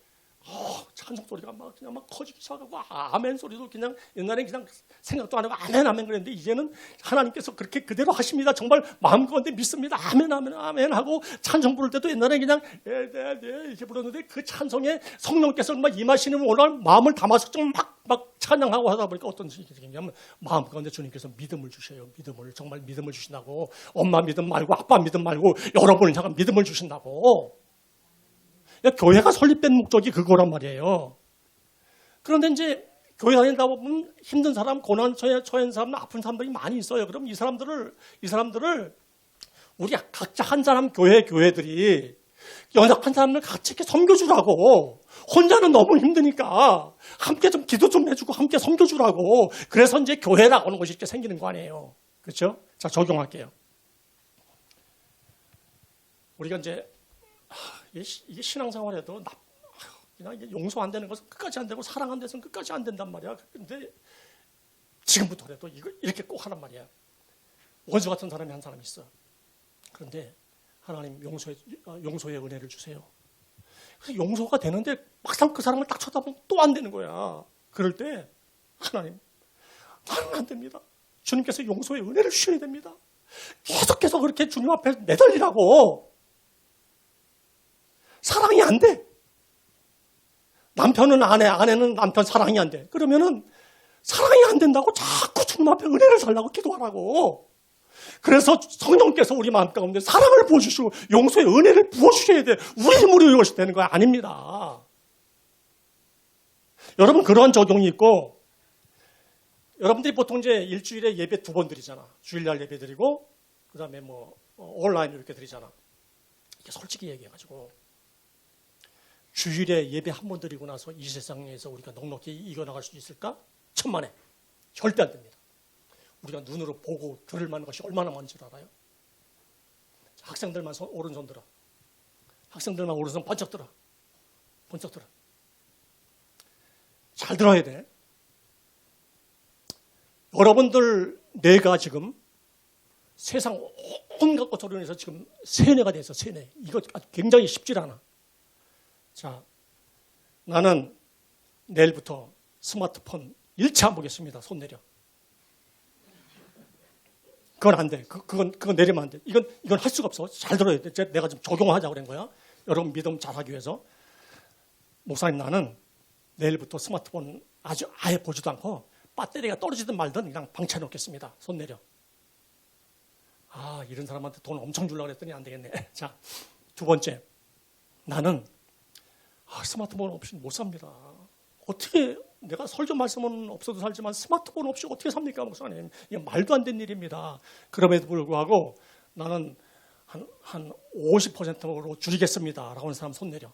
찬송 소리가 그냥 커지기 시작하고 아멘 소리도 그냥 옛날엔 그냥 생각도 안 하고 아멘 그랬는데 이제는 하나님께서 그렇게 그대로 하십니다. 정말 마음 가운데 믿습니다. 아멘 하고 찬송 부를 때도 옛날에 그냥 네 이렇게 불렀는데 그 찬송에 성령께서 막 임하시는 오늘 마음을 담아서 좀 막 찬양하고 하다 보니까 어떤 식이냐면 마음 가운데 주님께서 믿음을 주셔요. 정말 믿음을 주신다고. 엄마 믿음 말고 아빠 믿음 말고 여러분을 향한 믿음을 주신다고. 교회가 설립된 목적이 그거란 말이에요. 그런데 이제 교회 다니다 보면 힘든 사람, 고난 처한 사람, 아픈 사람들이 많이 있어요. 그럼 이 사람들을 우리 각자 한 사람 교회들이 연약한 사람들 같이 이렇게 섬겨주라고. 혼자는 너무 힘드니까 함께 좀 기도 좀 해주고 함께 섬겨주라고. 그래서 이제 교회라고 하는 것이 이렇게 생기는 거 아니에요. 그렇죠? 자, 적용할게요. 우리가 이제 이게 신앙생활에도 그냥 이게 용서 안 되는 것은 끝까지 안 되고 사랑 안 돼서는 끝까지 안 된단 말이야. 근데 지금부터라도 이렇게 꼭 하란 말이야. 원수 같은 사람이 한 사람이 있어. 그런데 하나님 용서의 은혜를 주세요. 그래서 용서가 되는데 막상 그 사람을 딱 쳐다보면 또 안 되는 거야. 그럴 때 하나님 나는 안 됩니다. 주님께서 용서의 은혜를 주셔야 됩니다. 계속해서 그렇게 주님 앞에 매달리라고. 사랑이 안 돼. 남편은 아내는 남편 사랑이 안 돼. 그러면은 사랑이 안 된다고 자꾸 주님 앞에 은혜를 달라고 기도하라고. 그래서 성령께서 우리 마음 가운데 사랑을 부어주시고 용서의 은혜를 부어주셔야 돼. 우리 힘으로 이것이 되는 거 아닙니다. 여러분 그러한 적용이 있고 여러분들이 보통 이제 일주일에 예배 2번 드리잖아. 주일날 예배 드리고 그다음에 뭐 온라인 이렇게 드리잖아. 이게 솔직히 얘기해가지고 주일에 예배 1번 드리고 나서 이 세상에서 우리가 넉넉히 이겨나갈 수 있을까? 천만에. 절대 안 됩니다. 우리가 눈으로 보고 들을 만한 것이 얼마나 많은 줄 알아요? 학생들만 오른손 들어. 학생들만 오른손 번쩍 들어. 번쩍 들어. 잘 들어야 돼. 여러분들 뇌가 지금 세상 온갖 것 토론해서 지금 세뇌가 돼서 세뇌. 이거 굉장히 쉽지 않아. 자, 나는 내일부터 스마트폰 일체 안 보겠습니다. 손 내려. 그건 안 돼. 그건 내리면 안 돼. 이건 할 수가 없어. 잘 들어야 돼. 내가 지금 적용하자고 그런 거야. 여러분 믿음 잘하기 위해서. 목사님 나는 내일부터 스마트폰 아예 보지도 않고 배터리가 떨어지든 말든 그냥 방치해 놓겠습니다. 손 내려. 아, 이런 사람한테 돈 엄청 주려고 그랬더니 안 되겠네. 자, 2번째. 나는 스마트폰 없이 못 삽니다. 어떻게 내가 설교 말씀은 없어도 살지만 스마트폰 없이 어떻게 삽니까, 목사님? 이게 말도 안 되는 일입니다. 그럼에도 불구하고 나는 한 50%로 줄이겠습니다. 라고 하는 사람 손 내려.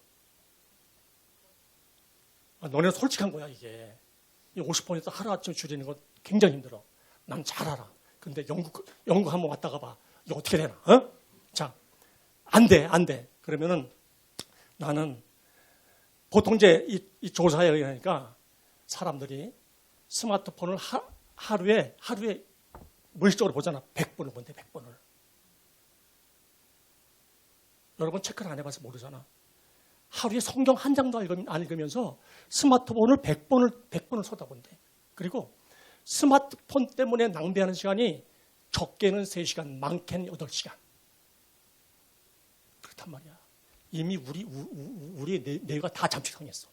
너네는 솔직한 거야, 이게. 이 50% 하루아침에 줄이는 거 굉장히 힘들어. 난 잘 알아. 근데 영국 한번 왔다가 봐. 이거 어떻게 되나? 어? 자, 안 돼. 그러면은 나는 보통 이제 이 조사에 의하니까 사람들이 스마트폰을 하루에 무의식적으로 보잖아. 100번을 본대, 100번을. 여러분 체크를 안 해봐서 모르잖아. 하루에 성경 한 장도 안 읽으면서 스마트폰을 100번을 쏟아본대. 그리고 스마트폰 때문에 낭비하는 시간이 적게는 3시간, 많게는 8시간. 그렇단 말이야. 이미 우리의 뇌가 다 잠식당했어.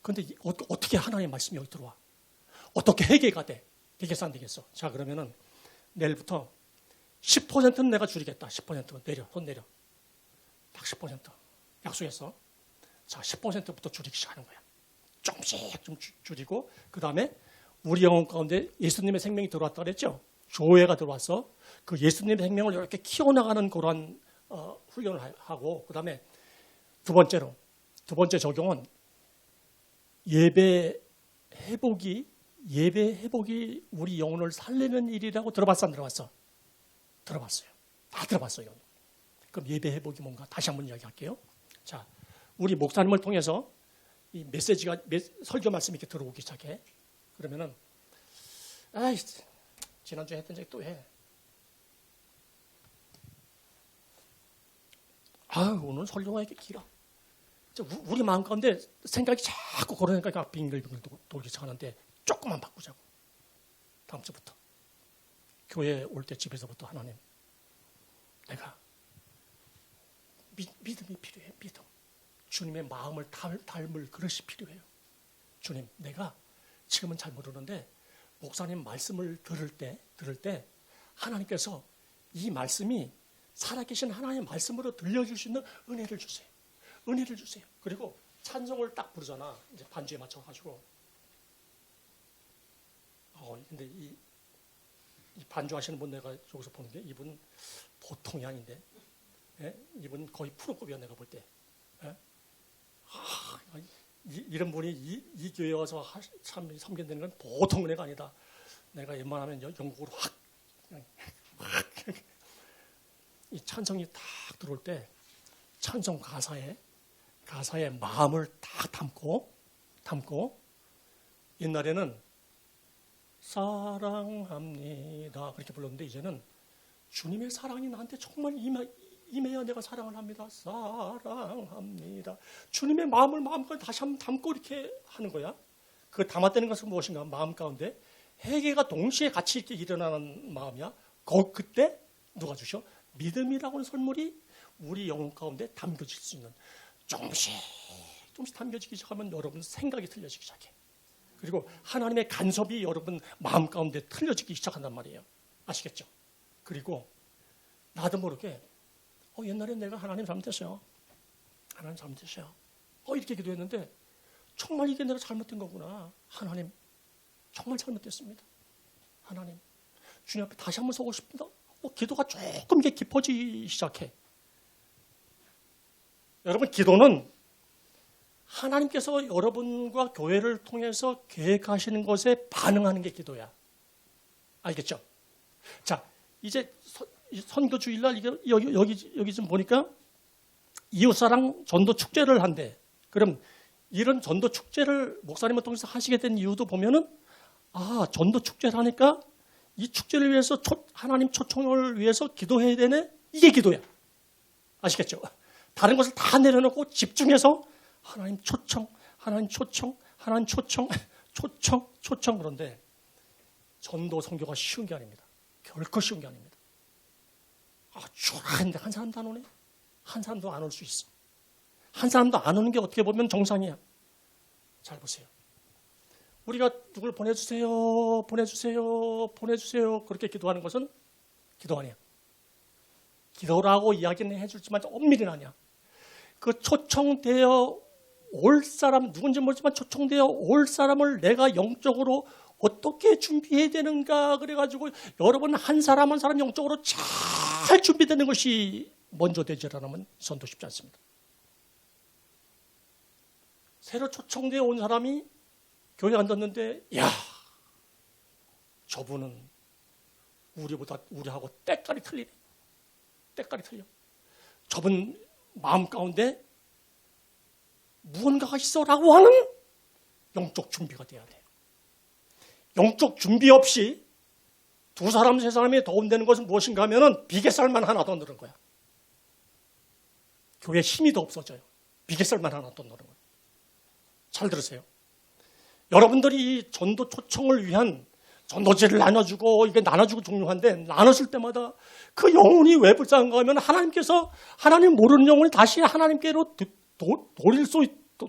그런데 어떻게 하나님의 말씀이 여기 들어와? 어떻게 해결가 돼? 되겠어 안 되겠어? 자, 그러면은 내일부터 10%는 내가 줄이겠다. 10%는 내려, 손 내려. 딱 10% 약속했어. 자, 10%부터 줄이기 시작하는 거야. 조금씩 좀 줄이고 그 다음에 우리 영혼 가운데 예수님의 생명이 들어왔다 그랬죠? 교회가 들어와서 그 예수님의 생명을 이렇게 키워나가는 그런 훈련을 하고 그 다음에 두 번째 적용은 예배 회복이 우리 영혼을 살리는 일이라고 들어봤어 안 들어봤어? 들어봤어요. 다 들어봤어요. 그럼 예배 회복이 뭔가 다시 한번 이야기할게요. 자, 우리 목사님을 통해서 이 메시지가 설교 말씀이 이렇게 들어오기 시작해. 그러면은 지난주에 했던 얘기 또 해. 오늘 설교가 이렇게 길어. 우리 마음 가운데 생각이 자꾸 그러니까 빙글빙글 돌기 시작하는데 조금만 바꾸자고. 다음 주부터. 교회 올 때 집에서부터 하나님. 내가 믿음이 필요해. 믿음. 주님의 마음을 닮을 그릇이 필요해요. 주님, 내가 지금은 잘 모르는데 목사님 말씀을 들을 때 하나님께서 이 말씀이 살아계신 하나님의 말씀으로 들려줄 수 있는 은혜를 주세요. 은혜를 주세요. 그리고 찬송을 딱 부르잖아. 이제 반주에 맞춰가지고. 근데 이 반주하시는 분 내가 여기서 보는데 이분 보통이 아닌데. 예? 이분 거의 프로급이야 내가 볼 때. 예? 이런 분이 이 교회에 와서 참 섬긴다는 건 보통 은혜가 아니다. 내가 웬만하면 영국으로 확 이 찬성이 딱 들어올 때 찬성 가사에 마음을 딱 담고 옛날에는 사랑합니다 그렇게 불렀는데 이제는 주님의 사랑이 나한테 정말 임해야 내가 사랑을 합니다. 사랑합니다. 주님의 마음을 마음껏 다시 한번 담고 이렇게 하는 거야. 그 담았다는 것은 무엇인가? 마음 가운데 회개가 동시에 같이 이렇게 일어나는 마음이야. 그때 누가 주셔? 믿음이라고 하는 선물이 우리 영혼 가운데 담겨질 수 있는 조금씩 담겨지기 시작하면 여러분 생각이 틀려지기 시작해. 그리고 하나님의 간섭이 여러분 마음 가운데 틀려지기 시작한단 말이에요. 아시겠죠? 그리고 나도 모르게 옛날에 내가 하나님 잘못했어요. 하나님 잘못했어요. 이렇게 기도했는데 정말 이게 내가 잘못된 거구나. 하나님 정말 잘못됐습니다. 하나님 주님 앞에 다시 한번 서고 싶습니다. 기도가 조금 이게 깊어지기 시작해. 여러분, 기도는 하나님께서 여러분과 교회를 통해서 계획하시는 것에 반응하는 게 기도야. 알겠죠? 자, 이제 선교 주일날 여기 좀 보니까 이웃사랑 전도 축제를 한대. 그럼 이런 전도 축제를 목사님을 통해서 하시게 된 이유도 보면은 전도 축제를 하니까 이 축제를 위해서 하나님 초청을 위해서 기도해야 되네. 이게 기도야. 아시겠죠? 다른 것을 다 내려놓고 집중해서 하나님 초청, 하나님 초청, 하나님 초청, 초청. 그런데 전도 선교가 쉬운 게 아닙니다. 결코 쉬운 게 아닙니다. 쭉 하는데 한 사람도 안 오네. 한 사람도 안 올 수 있어. 한 사람도 안 오는 게 어떻게 보면 정상이야. 잘 보세요. 우리가 누굴 보내주세요. 그렇게 기도하는 것은 기도 아니야. 기도라고 이야기는 해주지만 엄밀히는 아니야. 그 초청되어 올 사람, 누군지 모르지만 초청되어 올 사람을 내가 영적으로 어떻게 준비해야 되는가 그래가지고 여러분 한 사람 한 사람 영적으로 잘 준비되는 것이 먼저 되지 않으면 선도 쉽지 않습니다. 새로 초청되어 온 사람이 교회 앉았는데 저분은 우리하고 때깔이 틀리네. 때깔이 틀려. 저분 마음 가운데 무언가가 있어라고 하는 영적 준비가 돼야 돼요. 영적 준비 없이 두 사람 세 사람이 도움되는 것은 무엇인가 하면은 비계살만 하나 더 늘은 거야. 교회 힘이 더 없어져요. 비계살만 하나 더 늘은 거야. 잘 들으세요. 여러분들이 이 전도 초청을 위한 전도제를 나눠주고 이게 나눠주고 중요한데 나눴을 때마다 그 영혼이 왜 불쌍한가 하면 하나님께서 하나님 모르는 영혼이 다시 하나님께로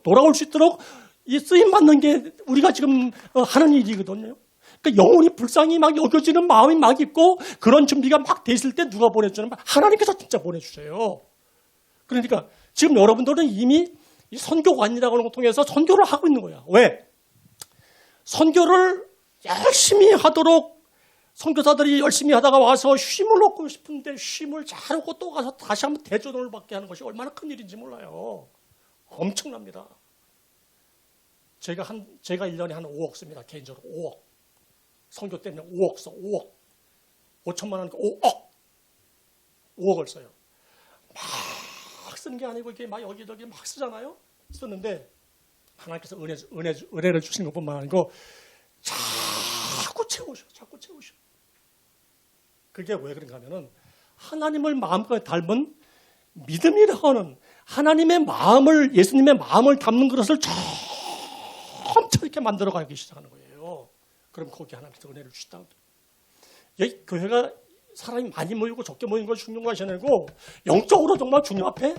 돌아올 수 있도록 이 쓰임 받는 게 우리가 지금 하는 일이거든요. 그러니까 영혼이 불쌍히 막 여겨지는 마음이 막 있고 그런 준비가 막 돼 있을 때 누가 보내주냐면 하나님께서 진짜 보내주세요. 그러니까 지금 여러분들은 이미 이 선교관이라고 하는 걸 통해서 선교를 하고 있는 거야. 왜? 선교를 열심히 하도록 선교사들이 열심히 하다가 와서 쉼을 얻고 싶은데 쉼을 잘 얻고 또 가서 다시 한번 대전을 받게 하는 것이 얼마나 큰 일인지 몰라요. 엄청납니다. 제가 1년에 한 5억 씁니다. 개인적으로 5억. 선교 때문에 5억 써. 5억. 5천만 원이니까 5억을 써요. 막 쓰는 게 아니고 이게 막 여기저기 막 쓰잖아요. 쓰는데 하나님께서 은혜를 주시는 것뿐만 아니고 자꾸 채우셔. 그게 왜 그런가 하면은 하나님을 마음껏 닮은 믿음이라고 하는 하나님의 마음을, 예수님의 마음을 담는 그릇을 점차 이렇게 만들어가기 시작하는 거예요. 그럼 거기 하나님께서 은혜를 주시다. 여기 교회가 사람이 많이 모이고 적게 모이는 것이 중요한 것이 아니고 영적으로 정말 주님 앞에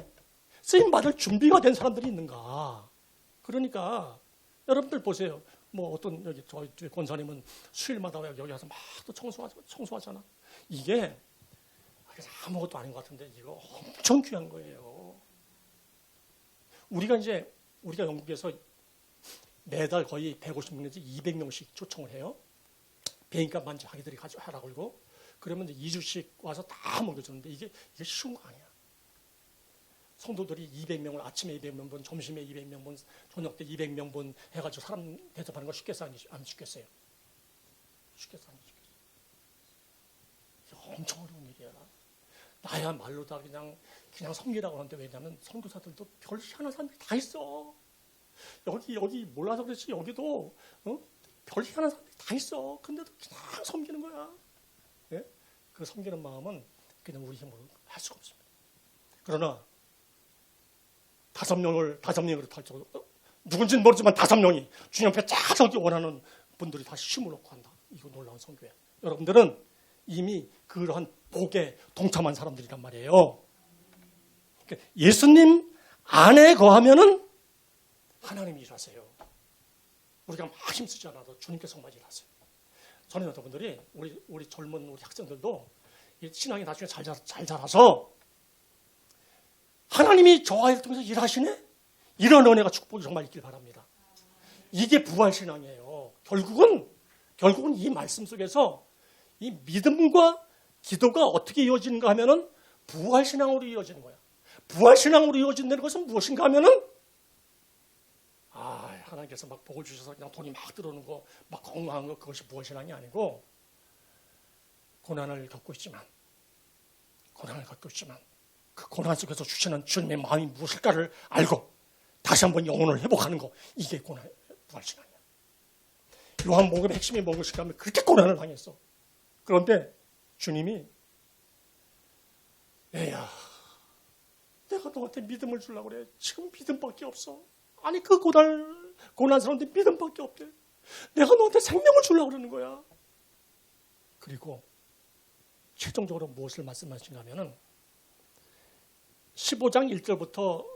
쓰임받을 준비가 된 사람들이 있는가. 그러니까 여러분들 보세요. 뭐 어떤 여기 저희 권사님은 수일마다 여기 와서 막 또 청소하잖아. 이게 아무것도 아닌 것 같은데 이거 엄청 귀한 거예요. 우리가 영국에서 매달 거의 150명에서 200명씩 초청을 해요. 배인값만 자기들이 하라고 그러고 그러면 이제 2주씩 와서 다 먹여주는데 이게 쉬운 거 아니야. 성도들이 200명을 아침에 200명분, 점심에 200명분, 저녁 때 200명분 해가지고 사람 대접하는 거 쉽겠어? 안 쉽겠어요? 쉽겠어? 안 쉽겠어? 이게 엄청 어려운 일이야. 나야말로 다 그냥 섬기라고 하는데 왜냐하면 선교사들도 별 희한한 사람들이 다 있어. 여기 몰라서 그렇지 여기도 별 희한한 사람들이 다 있어. 근데도 그냥 섬기는 거야. 예? 그 섬기는 마음은 그냥 우리 힘으로 할 수가 없습니다. 그러나 5명으로 탈정 누군지는 모르지만 5명이 주님 앞에 쫙 서기 원하는 분들이 다 힘을 얻고 한다. 이거 놀라운 선교야. 여러분들은 이미 그러한 복에 동참한 사람들이란 말이에요. 그러니까 예수님 안에 거하면은 하나님이 일하세요. 우리가 막 힘쓰지 않아도 주님께서 정말 일하세요. 저는 여러분들이 우리 젊은 우리 학생들도 이 신앙이 나중에 잘 자라서 하나님이 저와 를 통해서 일하시네? 이런 은혜가 축복이 정말 있길 바랍니다. 이게 부활신앙이에요. 결국은 이 말씀 속에서 이 믿음과 기도가 어떻게 이어지는가 하면은 부활신앙으로 이어지는 거야. 부활신앙으로 이어진다는 것은 무엇인가 하면은 하나님께서 막 복을 주셔서 그냥 돈이 막 들어오는 거, 막 건강한 거, 그것이 부활신앙이 아니고 고난을 겪고 있지만 그 고난 속에서 주시는 주님의 마음이 무엇일까를 알고 다시 한번 영혼을 회복하는 거, 이게 부활신앙이야. 요한복음의 핵심이 무엇인가 하면 그렇게 고난을 당했어. 그런데 주님이 얘야, 내가 너한테 믿음을 주려고 그래. 지금 믿음밖에 없어. 아니 그 고난 사람들 믿음밖에 없대. 내가 너한테 생명을 주려고 그러는 거야. 그리고 최종적으로 무엇을 말씀하신가 하면은 15장 1절부터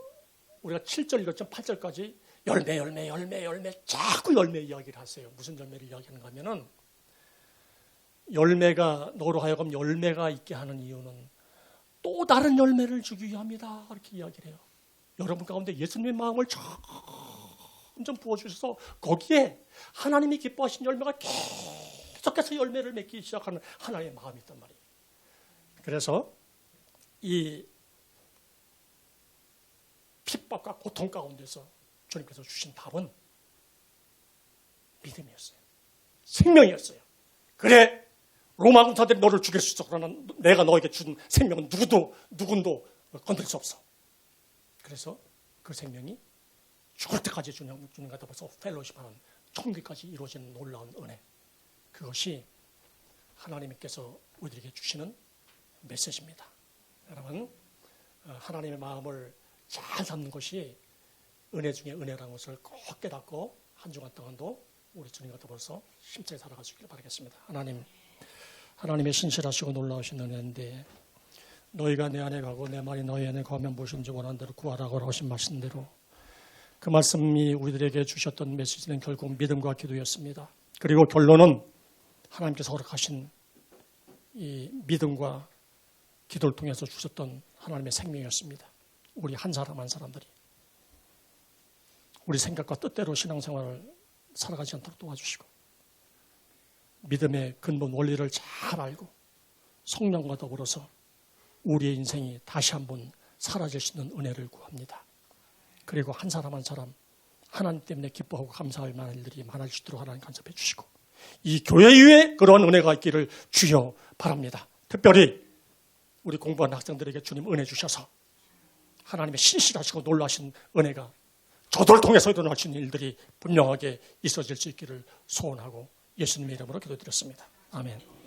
우리가 7절 읽었죠. 8절까지 열매 자꾸 열매 이야기를 하세요. 무슨 열매를 이야기하는가 하면은 열매가 너로 하여금 열매가 있게 하는 이유는 또 다른 열매를 주기 위함이다. 이렇게 이야기를 해요. 여러분 가운데 예수님의 마음을 점점 부어주셔서 거기에 하나님이 기뻐하신 열매가 계속해서 열매를 맺기 시작하는 하나님의 마음이 있단 말이에요. 그래서 이 핍박과 고통 가운데서 주님께서 주신 답은 믿음이었어요. 생명이었어요. 그래, 로마 군사들이 너를 죽일 수 있어. 그러나 내가 너에게 준 생명은 누군도 건들 수 없어. 그래서 그 생명이 죽을 때까지 주님과 더불어서 펠로십하는 천국까지 이루어지는 놀라운 은혜. 그것이 하나님께서 우리에게 주시는 메시지입니다. 여러분, 하나님의 마음을 잘 담는 것이 은혜 중에 은혜라는 것을 꼭 깨닫고 한 주간 동안도 우리 주님과 더불어서 힘차게 살아갈 수 있기를 바라겠습니다. 하나님의 신실하시고 놀라우신 은혜인데 너희가 내 안에 가고 내 말이 너희 안에 가면 무엇인지 원하는 대로 구하라고 하신 말씀대로 그 말씀이 우리들에게 주셨던 메시지는 결국 믿음과 기도였습니다. 그리고 결론은 하나님께서 허락하신 이 믿음과 기도를 통해서 주셨던 하나님의 생명이었습니다. 우리 한 사람 한 사람들이 우리 생각과 뜻대로 신앙생활을 살아가지 않도록 도와주시고 믿음의 근본 원리를 잘 알고 성령과 더불어서 우리의 인생이 다시 한번 사라질 수 있는 은혜를 구합니다. 그리고 한 사람 한 사람 하나님 때문에 기뻐하고 감사할 만한 일들이 많아질 수 있도록 하나님 간섭해 주시고 이 교회 위에 그러한 은혜가 있기를 주여 바랍니다. 특별히 우리 공부하는 학생들에게 주님 은혜 주셔서 하나님의 신실하시고 놀라신 은혜가 저들을 통해서 일어날 수 있는 일들이 분명하게 있어질 수 있기를 소원하고 예수님의 이름으로 기도드렸습니다. 아멘.